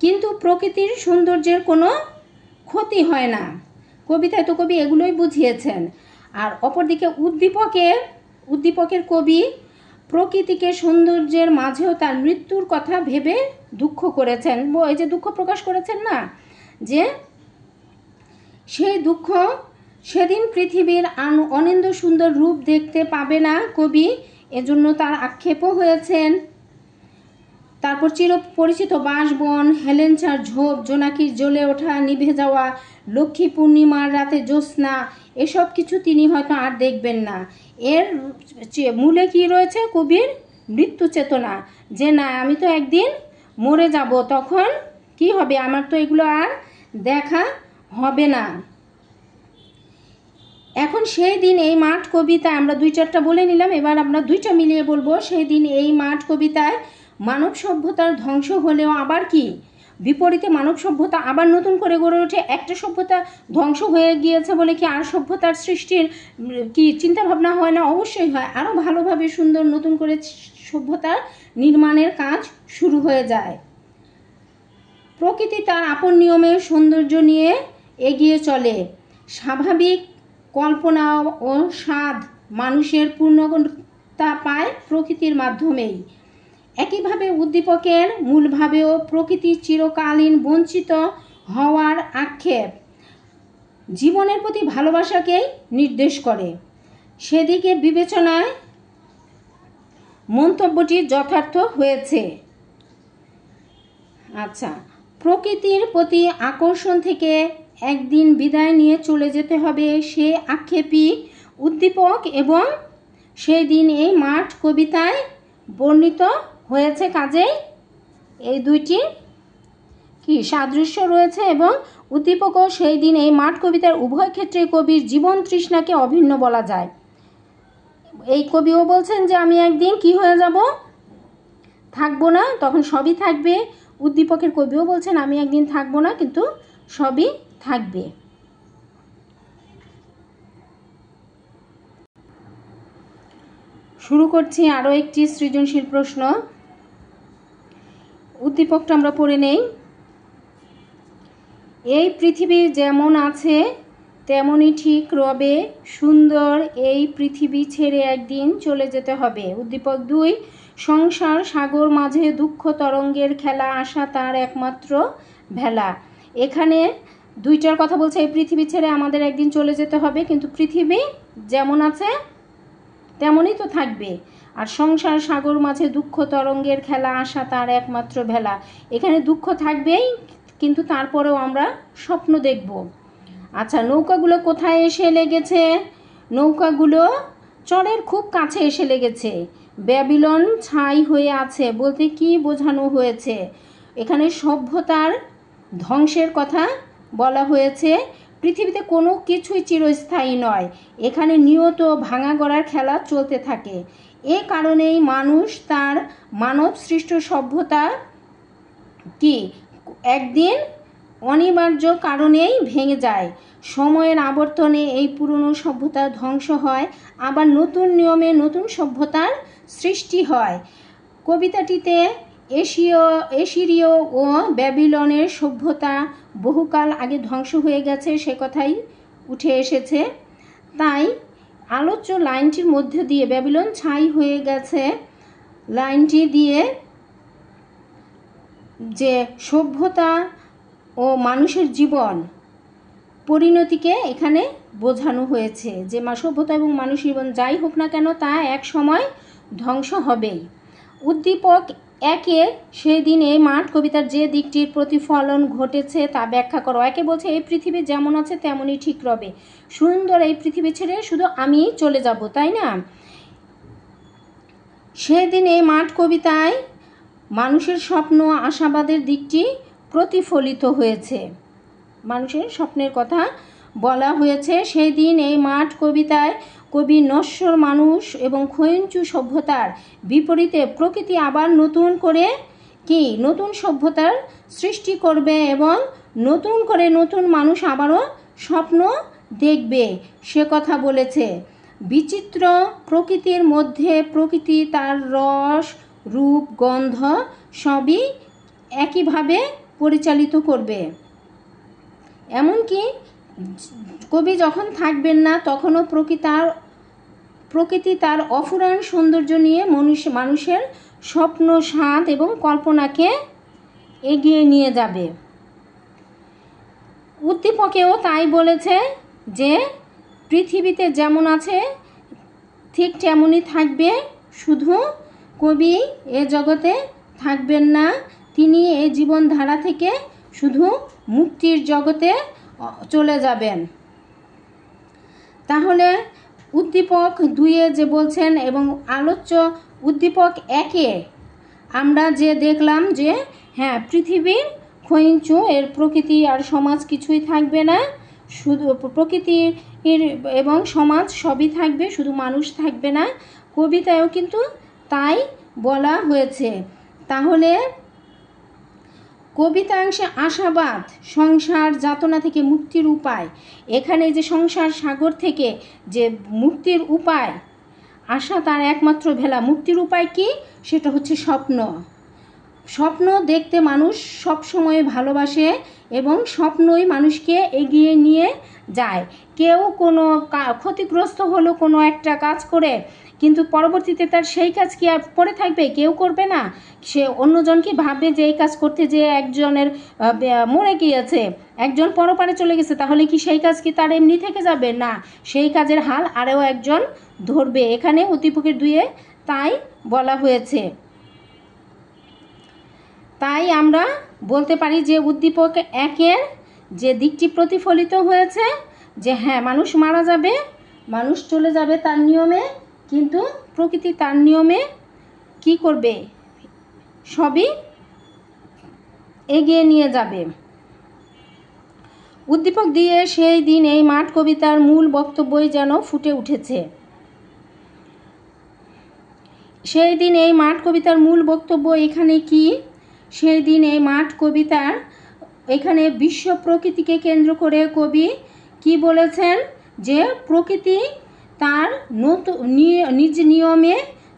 কিন্তু প্রকৃতির সৌন্দর্যের কোনো ক্ষতি হয় না। কবিতায় তো কবি এগুলোই বুঝিয়েছেন। আর অপরদিকে উদ্দীপকের কবি প্রকৃতিকে সৌন্দর্যের মাঝেও তার মৃত্যুর কথা ভেবে দুঃখ করেছেন। এই যে দুঃখ প্রকাশ করেছেন না, যে সেই দুঃখ সেদিন পৃথিবীর অনিন্দ সুন্দর রূপ দেখতে পাবে না কবি, এজন্য তার আক্ষেপও হয়েছেন। তার তারপর চির পরিচিত বাঁশবন, হেলেঞ্চার ঝোপ, জোনাকির জ্বলে ওঠা নিভে যাওয়া, লক্ষ্মী পূর্ণিমার রাতে জ্যোৎস্না, এসব কিছু তিনি হয়তো আর দেখবেন না। এর মূলে কি রয়েছে? কবির মৃত্যু চেতনা, যে না আমি তো একদিন মরে যাব, তখন কি হবে, আমার তো এগুলো আর দেখা হবে না। এখন সেই দিন এই মাঠ কবিতায় আমরা 2-4টা বলে নিলাম, এবার আমরা 2টা মিলিয়ে বলবো। সেই দিন এই মাঠ কবিতায় মানব সভ্যতার ধ্বংস হলেও আবার কি বিপরীতে মানব সভ্যতা আবার নতুন করে গড়ে ওঠে। একটা সভ্যতা ধ্বংস হয়ে গিয়েছে বলে কি আর সভ্যতার সৃষ্টির কি চিন্তা ভাবনা হয় না? অবশ্যই হয়। আরও ভালোভাবে সুন্দর নতুন করে সভ্যতার নির্মাণের কাজ শুরু হয়ে যায়। প্রকৃতি তার আপন নিয়মে সৌন্দর্য নিয়ে এগিয়ে চলে। স্বাভাবিক কল্পনা ও স্বাদ মানুষের পূর্ণতা পায় প্রকৃতির মাধ্যমেই। একইভাবে উদ্দীপকের মূলভাবেও প্রকৃতির চিরকালীন বঞ্চিত হওয়ার আক্ষেপ জীবনের প্রতি ভালোবাসাকেই নির্দেশ করে। সেদিকে বিবেচনায় মন্তব্যটি যথার্থ হয়েছে। আচ্ছা, প্রকৃতির প্রতি আকর্ষণ থেকে একদিন বিদায় নিয়ে চলে যেতে হবে, সে আক্ষেপই উদ্দীপক এবং সেই দিন এই মাঠ কবিতায় বর্ণিত হয়েছে। কাজেই এই দুইটি কি সাদৃশ্য রয়েছে এবং উদ্দীপকও সেই দিন এই মাঠ কবিতার উভয় ক্ষেত্রে কবির জীবন তৃষ্ণাকে অভিন্ন বলা যায়। এই কবিও বলছেন যে আমি একদিন কি হয়ে যাব, থাকবো না, তখন সবই থাকবে। উদ্দীপকের কবিও বলছেন আমি একদিন থাকবো না, কিন্তু সবই থাকবে। শুরু করছি আরও একটি সৃজনশীল প্রশ্ন। উদ্দীপকটা আমরা পড়ে নেই। এই পৃথিবী যেমন আছে তেমনই ঠিক রবে, সুন্দর এই পৃথিবী ছেড়ে একদিন চলে যেতে হবে। উদ্দীপক 2, সংসার সাগর মাঝে দুঃখ তরঙ্গের খেলা, আশা তার একমাত্র ভেলা। এখানে 2টার কথা বলছে, এই পৃথিবী ছেড়ে আমাদের একদিন চলে যেতে হবে, কিন্তু পৃথিবী যেমন আছে তেমনই তো থাকবে। আর সংসার সাগর মাঝে দুঃখ তরঙ্গের খেলা, আশা তার একমাত্র ভেলা। এখানে দুঃখ থাকবেই, কিন্তু তারপরেও আমরা স্বপ্ন দেখব। আচ্ছা, নৌকাগুলো কোথায় এসে লেগেছে? নৌকাগুলো চরের খুব কাছে এসে লেগেছে। ব্যাবিলন ছাই হয়ে আছে বলতে কি বোঝানো হয়েছে? এখানে সভ্যতার ধ্বংসের কথা বলা হয়েছে। পৃথিবীতে কোনো কিছুই চিরস্থায়ী নয়, এখানে নিয়ত ভাঙা গড়ার খেলা চলতে থাকে। এ কারণেই মানুষ তার মানব সৃষ্ট সভ্যতা কি একদিন অনিবার্য কারণেই ভেঙে যায়। সময়ের আবর্তনে এই পুরনো সভ্যতা ধ্বংস হয়, আবার নতুন নিয়মে নতুন সভ্যতার সৃষ্টি হয়। কবিতাটিতে এশিরীয় ও ব্যাবিলনের সভ্যতা বহুকাল আগে ধ্বংস হয়ে গেছে সে কথাই উঠে এসেছে। তাই আলোচ্য লাইনটির মধ্যে দিয়ে ব্যাবিলন ছাই হয়ে গেছে লাইনটি দিয়ে যে সভ্যতা ও মানুষের জীবন পরিণতিকে এখানে বোঝানো হয়েছে, যে সভ্যতা এবং মানুষের জীবন যাই হোক না কেন তা এক সময় ধ্বংস হবেই। উদ্দীপক 1-এ সেই দিন এই মাঠ কবিতার যে দিকটির প্রতিফলন ঘটেছে তা ব্যাখ্যা করো। 1-এ বলছে এই পৃথিবী যেমন আছে তেমনই ঠিক রবে, সুন্দর এই পৃথিবী ছেড়ে শুধু আমি চলে যাব, তাই না? সেদিন এই মাঠ কবিতায় মানুষের স্বপ্ন আশাবাদের দিকটি প্রতিফলিত হয়েছে, মানুষের স্বপ্নের কথা বলা হয়েছে। সেই দিন এই মাঠ কবিতায় কবি নশ্বর মানুষ এবং ক্ষয়িঞ্চু সভ্যতার বিপরীতে প্রকৃতি আবার নতুন করে কি নতুন সভ্যতার সৃষ্টি করবে এবং নতুন করে নতুন মানুষ আবারও স্বপ্ন দেখবে সে কথা বলেছে। বিচিত্র প্রকৃতির মধ্যে প্রকৃতি তার রস রূপ গন্ধ সবই একইভাবে পরিচালিত করবে। এমনকি কবি যখন থাকবেন না তখনও প্রকৃতি তার অফুরান সৌন্দর্য নিয়ে মানুষের স্বপ্ন স্বাদ এবং কল্পনাকে এগিয়ে নিয়ে যাবে। উদ্দীপকেও তাই বলেছে যে পৃথিবীতে যেমন আছে ঠিক তেমনই থাকবে, শুধু কবি এ জগতে থাকবেন না, তিনি এই জীবনধারা থেকে শুধু মুক্তির জগতে চলে যাবেন। তাহলে উদ্দীপক 2-এ যে বলছেন এবং আলোচ্য উদ্দীপক 1-এ আমরা যে দেখলাম যে হ্যাঁ, পৃথিবীর ক্ষয়িঞ্চু, এর প্রকৃতি আর সমাজ কিছুই থাকবে না, শুধু প্রকৃতির এবং সমাজ সবই থাকবে, শুধু মানুষ থাকবে না। কবিতায়ও কিন্তু তাই বলা হয়েছে। তাহলে কবিতাংশে আশাবাদ, সংসার যাতনা থেকে মুক্তির উপায়, এখানে যে সংসার সাগর থেকে যে মুক্তির উপায়, আশা তার একমাত্র ভেলা। মুক্তির উপায় কি? সেটা হচ্ছে স্বপ্ন। স্বপ্ন দেখতে মানুষ সব সময় ভালোবাসে এবং স্বপ্নই মানুষকে এগিয়ে নিয়ে যায়। কেউ কোনো ক্ষতিগ্রস্ত হলো কোনো একটা কাজ করে, কিন্তু পরবর্তীতে তার সেই কাজ কি আর পড়ে থাকবে? কেউ করবে না। সে অন্যজন কি ভাববে যে এই কাজ করতে যে একজনের মরে গিয়েছে, একজন পরপারে চলে গেছে, তাহলে কি সেই কাজ কি তার এমনি থেকে যাবে? না, সেই কাজের হাল আরও একজন ধরবে। এখানে উদ্দীপকের 2-এ তাই বলা হয়েছে। তাই আমরা বলতে পারি যে উদ্দীপক 1-এর যে দিকটি প্রতিফলিত হয়েছে যে হ্যাঁ, মানুষ মারা যাবে, মানুষ চলে যাবে তার নিয়মে, কিন্তু প্রকৃতি তার নিয়মে কি করবে? সবই এগিয়ে নিয়ে যাবে। উদ্দীপক দিয়ে সেই দিন এই মাঠ কবিতার মূল বক্তব্যই যেন ফুটে উঠেছে। সেই দিন এই মাঠ কবিতার মূল বক্তব্য এখানে কি? সেই দিন এই মাঠ কবিতার এখানে বিশ্ব প্রকৃতিকে কেন্দ্র করে কবি কি বলেছেন? যে প্রকৃতি তার নিজ নিয়মে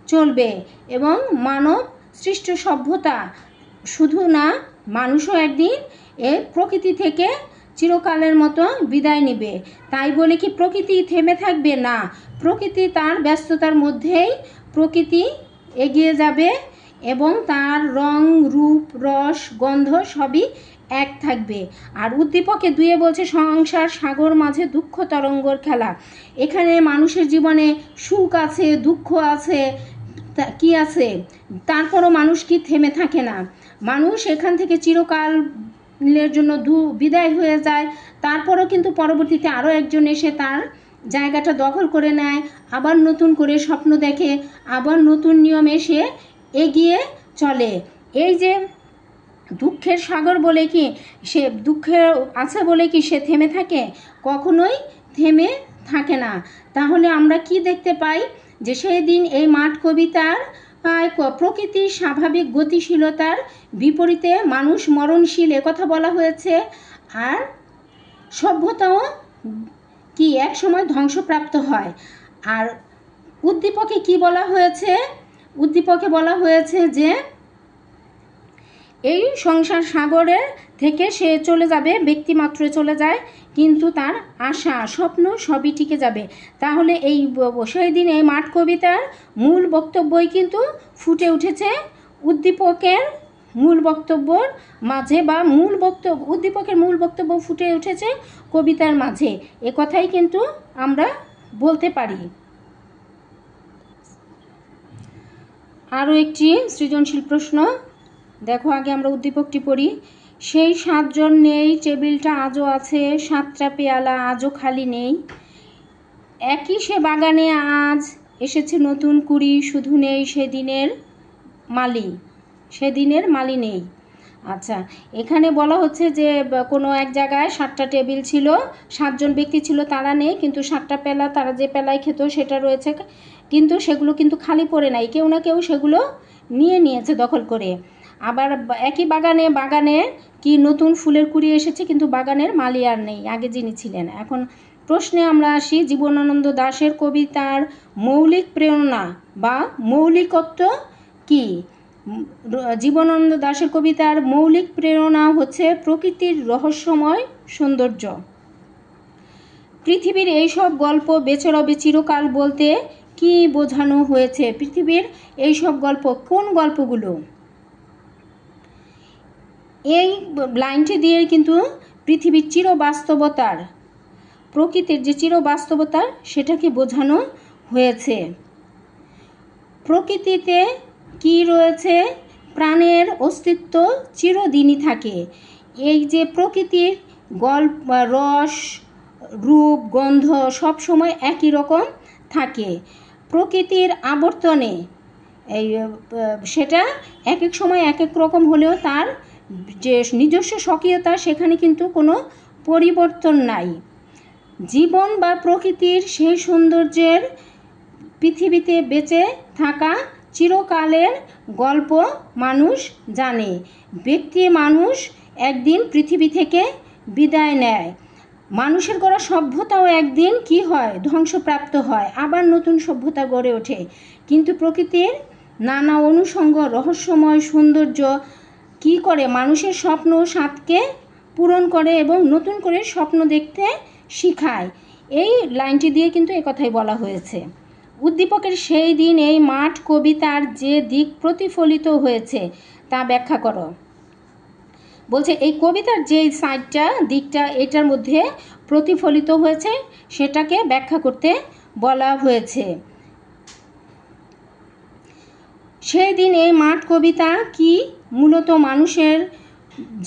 চলবে এবং মানব সৃষ্ট সভ্যতা শুধু না, মানুষও একদিন এই প্রকৃতি থেকে চিরকালের মতো বিদায় নেবে। তাই বলে কি প্রকৃতি থেমে থাকবে? না, প্রকৃতি তার ব্যস্ততার মধ্যেই প্রকৃতি এগিয়ে যাবে এবং তার রং, রূপ, রস, গন্ধ সবই এক থাকবে। আর উদ্দীপকে 2-এ বলছে সংসার সাগর মাঝে দুঃখ তরঙ্গর খেলা। এখানে মানুষের জীবনে সুখ আছে, দুঃখ আছে, কি আছে, তারপরও মানুষ কি থেমে থাকে না। মানুষ এখান থেকে চিরকালের জন্য বিদায় হয়ে যায়, তারপরও কিন্তু পরবর্তীতে আরও একজন এসে তার জায়গাটা দখল করে নেয়, আবার নতুন করে স্বপ্ন দেখে, আবার নতুন নিয়মে সে এগিয়ে চলে। এই যে দুঃখের সাগর বলে কি সে দুঃখে আছে বলে কি সে থেমে থাকে? কখনোই থেমে থাকে না। তাহলে আমরা কি দেখতে পাই? যে সেই দিন এই মাঠ কবিতার প্রকৃতির স্বাভাবিক গতিশীলতার বিপরীতে মানুষ মরণশীল, একথা বলা হয়েছে। আর সভ্যতাও কি একসময় ধ্বংসপ্রাপ্ত হয়। আর উদ্দীপকে কি বলা হয়েছে? উদ্দীপকে বলা হয়েছে যে এই সংসার সাগরের থেকে সে চলে যাবে, ব্যক্তিমাত্র চলে যায়, কিন্তু তার আশা, স্বপ্ন সবই টিকে যাবে। তাহলে এই সেই দিন এই মাঠ কবিতার মূল বক্তব্যই কিন্তু ফুটে উঠেছে উদ্দীপকের মূল বক্তব্যর মাঝে, বা উদ্দীপকের মূল বক্তব্য ফুটে উঠেছে কবিতার মাঝে। এ কথাই কিন্তু আমরা বলতে পারি। আরও একটি সৃজনশীল প্রশ্ন দেখো, আগে আমরা উদ্দীপকটি পড়ি। সেই 7 জন নেই, টেবিলটা আজও আছে, 7টা পেয়ালা আজও খালি নেই। একই সে বাগানে আজ এসেছে নতুন কুড়ি, শুধু নেই সেদিনের মালি নেই। আচ্ছা, এখানে বলা হচ্ছে যে কোনো এক জায়গায় 7টা টেবিল ছিল, 7 জন ব্যক্তি ছিল, তারা নেই, কিন্তু 7টা পেলা, তারা যে পেলায় খেত সেটা রয়েছে, কিন্তু সেগুলো কিন্তু খালি পড়ে নাই, কেউ না কেউ সেগুলো নিয়েছে দখল করে। আবার একই বাগানে কি নতুন ফুলের কুড়ি এসেছে, কিন্তু বাগানের মালি আর নেই, আগে যিনি ছিলেন। এখন প্রশ্নে আমরা আসি, জীবনানন্দ দাশের কবিতার মৌলিক প্রেরণা বা মৌলিকত্ব কি? জীবনানন্দ দাশের কবিতার মৌলিক প্রেরণা হচ্ছে প্রকৃতির রহস্যময় সৌন্দর্য। পৃথিবীর এইসব গল্প বেঁচে রবে চিরকাল বলতে কি বোঝানো হয়েছে? পৃথিবীর এইসব গল্প কোন গল্পগুলো? এই লাইনটি দিয়ে কিন্তু পৃথিবীর চিরবাস্তবতার, প্রকৃতির যে চিরবাস্তবতা সেটাকে বোঝানো হয়েছে। প্রকৃতিতে কি রয়েছে? প্রাণের অস্তিত্ব চিরদিনই থাকে। এই যে প্রকৃতির গল্প, রস, রূপ, গন্ধ সব সময় একই রকম থাকে। প্রকৃতির আবর্তনে এই সেটা এক এক সময় এক এক রকম হলেও তার যে নিজস্ব স্বকীয়তা সেখানে কিন্তু কোনো পরিবর্তন নাই। জীবন বা প্রকৃতির সেই সৌন্দর্যের পৃথিবীতে বেঁচে থাকা চিরকালের গল্প মানুষ জানে। ব্যক্তি মানুষ একদিন পৃথিবী থেকে বিদায় নেয়। মানুষের গড়া সভ্যতাও একদিন কি হয়, ধ্বংসপ্রাপ্ত হয়, আবার নতুন সভ্যতা গড়ে ওঠে। কিন্তু প্রকৃতির নানা অনুষঙ্গ রহস্যময় সৌন্দর্য কি করে মানুষের স্বপ্ন সাতকে পূরণ করে এবং নতুন করে স্বপ্ন দেখতে শিখায়। এই লাইনটি দিয়ে কিন্তু এ কথাই বলা হয়েছে। উদ্দীপকের সেই দিন এই মাঠ কবিতার যে দিক প্রতিফলিত হয়েছে তা ব্যাখ্যা করো। বলছে এই কবিতার যে সাইডটা দিকটা এটার মধ্যে প্রতিফলিত হয়েছে সেটাকে ব্যাখ্যা করতে বলা হয়েছে। সেই দিন এই মাঠ কবিতা কি মূলত মানুষের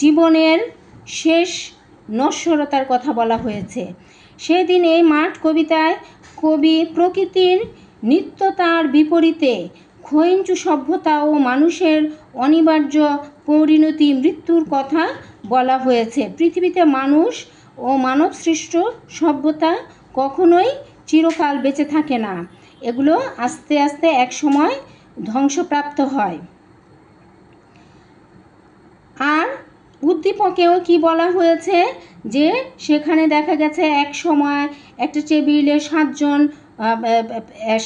জীবনের শেষ নশ্বরতার কথা বলা হয়েছে। সেই দিন এই মাঠ কবিতায় কবি প্রকৃতির নিত্যতার বিপরীতে ক্ষয়িঞ্চু সভ্যতা ও মানুষের অনিবার্য পরিণতি মৃত্যুর কথা বলা হয়েছে। পৃথিবীতে মানুষ ও মানবসৃষ্ট সভ্যতা কখনোই চিরকাল বেঁচে থাকে না, এগুলো আস্তে আস্তে এক সময় ধ্বংসপ্রাপ্ত হয়। আর উদ্দীপকেও কি বলা হয়েছে যে সেখানে দেখা গেছে এক সময় একটা টেবিলে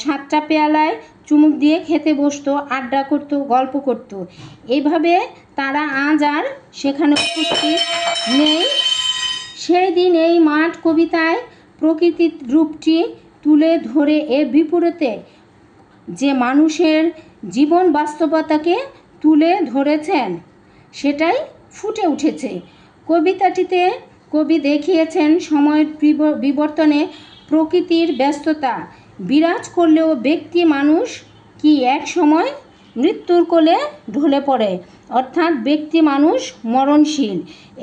7টা পেয়ালায় চুমুক দিয়ে খেতে বসতো, আড্ডা করতো, গল্প করতো। এইভাবে তারা আজ আর সেখানে উপস্থিত নেই। সেই দিন এই মাঠ কবিতায় প্রকৃতির রূপটি তুলে ধরে এর বিপরীতে যে মানুষের জীবন বাস্তবতাকে তুলে ধরেছেন সেটাই ফুটে উঠেছে। কবিতাটিতে কবি দেখিয়েছেন সময়ের বিবর্তনে প্রকৃতির ব্যস্ততা বিরাজ করলেও ব্যক্তি মানুষ কি এক সময় মৃত্যুর কোলে ঢলে পড়ে, অর্থাৎ ব্যক্তি মানুষ মরণশীল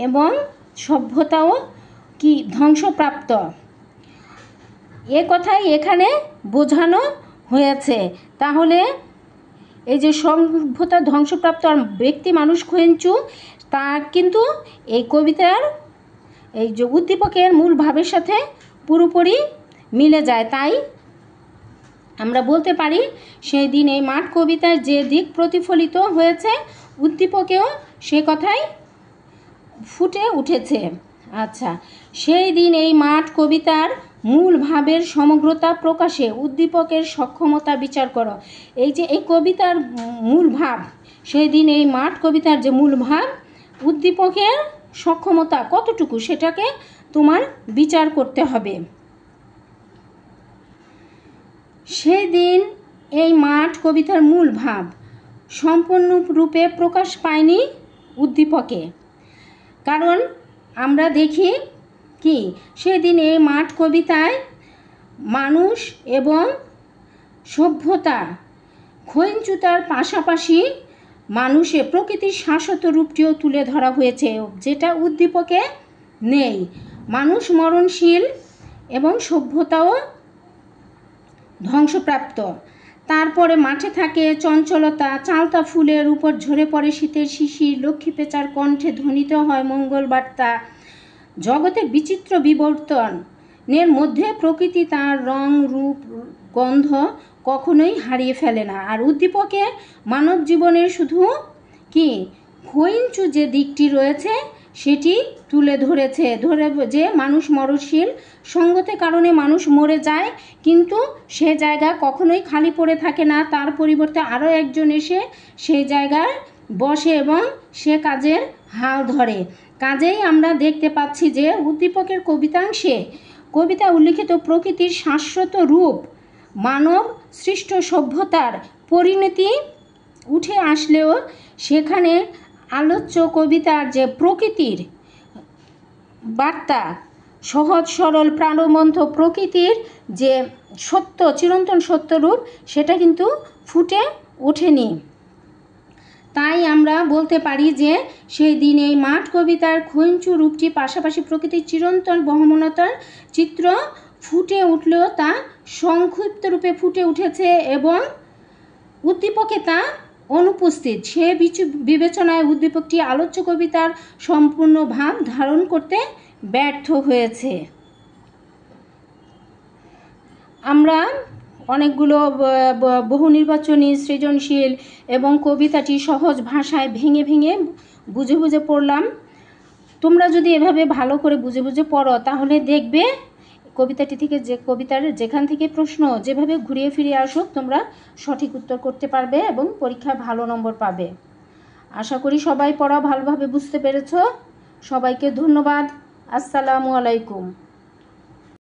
এবং সভ্যতাও কি ধ্বংসপ্রাপ্ত, এ কথাই এখানে বোঝানো হয়েছে। তাহলে এই যে সভ্যতা ধ্বংসপ্রাপ্ত আর ব্যক্তি মানুষ ক্ষয়িঞ্চু তা কিন্তু এই কবিতার এই যে উদ্দীপকের মূল ভাবের সাথে পুরোপুরি মিলে যায়। তাই আমরা বলতে পারি সেই দিন এই মাঠ কবিতার যে দিক প্রতিফলিত হয়েছে উদ্দীপকেও সে কথাই ফুটে উঠেছে। আচ্ছা, সেই দিন এই মাঠ কবিতার মূল ভাবের সমগ্রতা প্রকাশে উদ্দীপকের সক্ষমতা বিচার করো। এই যে এই কবিতার মূল ভাব, সেই দিন এই মাঠ কবিতার যে মূল ভাব উদ্দীপকের সক্ষমতা কতটুকু সেটাকে তোমার বিচার করতে হবে। সেই দিন এই মাঠ কবিতার মূল ভাব সম্পূর্ণরূপে প্রকাশ পায়নি উদ্দীপকে, কারণ আমরা দেখি কি সেদিন এই মাঠ কবিতায় মানুষ এবং সভ্যতা ক্ষয়িঞ্চুতার পাশাপাশি মানুষে প্রকৃতির শাশ্বত রূপটিও তুলে ধরা হয়েছে, যেটা উদ্দীপকে নেই। মানুষ মরণশীল এবং সভ্যতাও ধ্বংসপ্রাপ্ত। তারপরে মাঠে থাকে চঞ্চলতা, চালতা ফুলের উপর ঝরে পড়ে শীতের শিশির, লক্ষ্মী পেঁচার কণ্ঠে ধ্বনিত হয় মঙ্গল বার্তা। জগতের বিচিত্র বিবর্তনের মধ্যে প্রকৃতি তার রং, রূপ, গন্ধ কখনোই হারিয়ে ফেলে না। আর উদ্দীপকে মানব জীবনের শুধু কি ক্ষয়িঞ্চু যে দিকটি রয়েছে সেটি তুলে ধরেছে, যে মানুষ মরণশীল, সঙ্গতের কারণে মানুষ মরে যায়, কিন্তু সে জায়গা কখনোই খালি পড়ে থাকে না, তার পরিবর্তে আরও একজন এসে সেই জায়গায় বসে এবং সে কাজের হাল ধরে। কাজেই আমরা দেখতে পাচ্ছি যে উদ্দীপকের কবিতা উল্লিখিত প্রকৃতির শাশ্বত রূপ মানব সৃষ্ট সভ্যতার পরিণতি উঠে আসলেও সেখানে আলোচ্য কবিতার যে প্রকৃতির বার্তা, সহজ সরল প্রাণবন্ত প্রকৃতির যে সত্য, চিরন্তন সত্যরূপ, সেটা কিন্তু ফুটে ওঠেনি। তাই আমরা বলতে পারি যে সেই দিন এই মাঠ কবিতার খঞ্চু রূপটি পাশাপাশি প্রকৃতির চিরন্তন বহমনতার চিত্র ফুটে উঠলেও তা সংক্ষিপ্ত রূপে ফুটে উঠেছে এবং উদ্দীপকে তা অনুপস্থিত। সে বিবেচনায় উদ্দীপকটি আলোচ্য কবিতার সম্পূর্ণ ভাব ধারণ করতে ব্যর্থ হয়েছে। আমরা অনেকগুলো বহু নির্বাচনী, সৃজনশীল এবং কবিতাটি সহজ ভাষায় ভেঙে ভেঙে বুঝে বুঝে পড়লাম। তোমরা যদি এভাবে ভালো করে বুঝে বুঝে পড়ো তাহলে দেখবে কবিতাটি থেকে কবিতার যেখান থেকে প্রশ্ন যেভাবে ঘুরিয়ে ফিরিয়ে আসুক তোমরা সঠিক উত্তর করতে পারবে এবং পরীক্ষায় ভালো নম্বর পাবে। আশা করি সবাই পড়া ভালোভাবে বুঝতে পেরেছো। সবাইকে ধন্যবাদ। আসসালামু আলাইকুম।